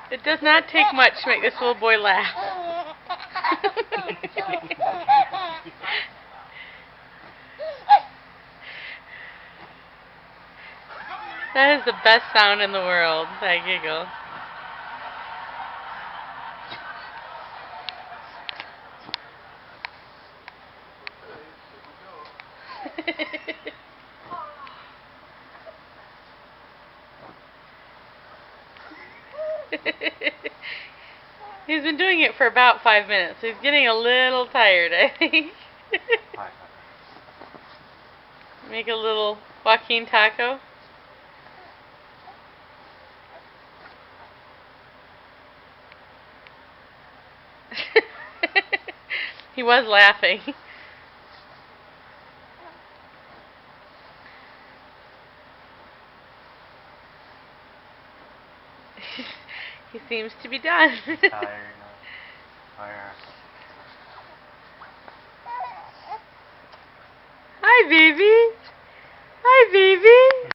It does not take much to make this little boy laugh. That is the best sound in the world, that giggle. He's been doing it for about 5 minutes. He's getting a little tired, I think. Make a little Joaquin taco. He was laughing. He seems to be done. Hi, baby. Hi, baby.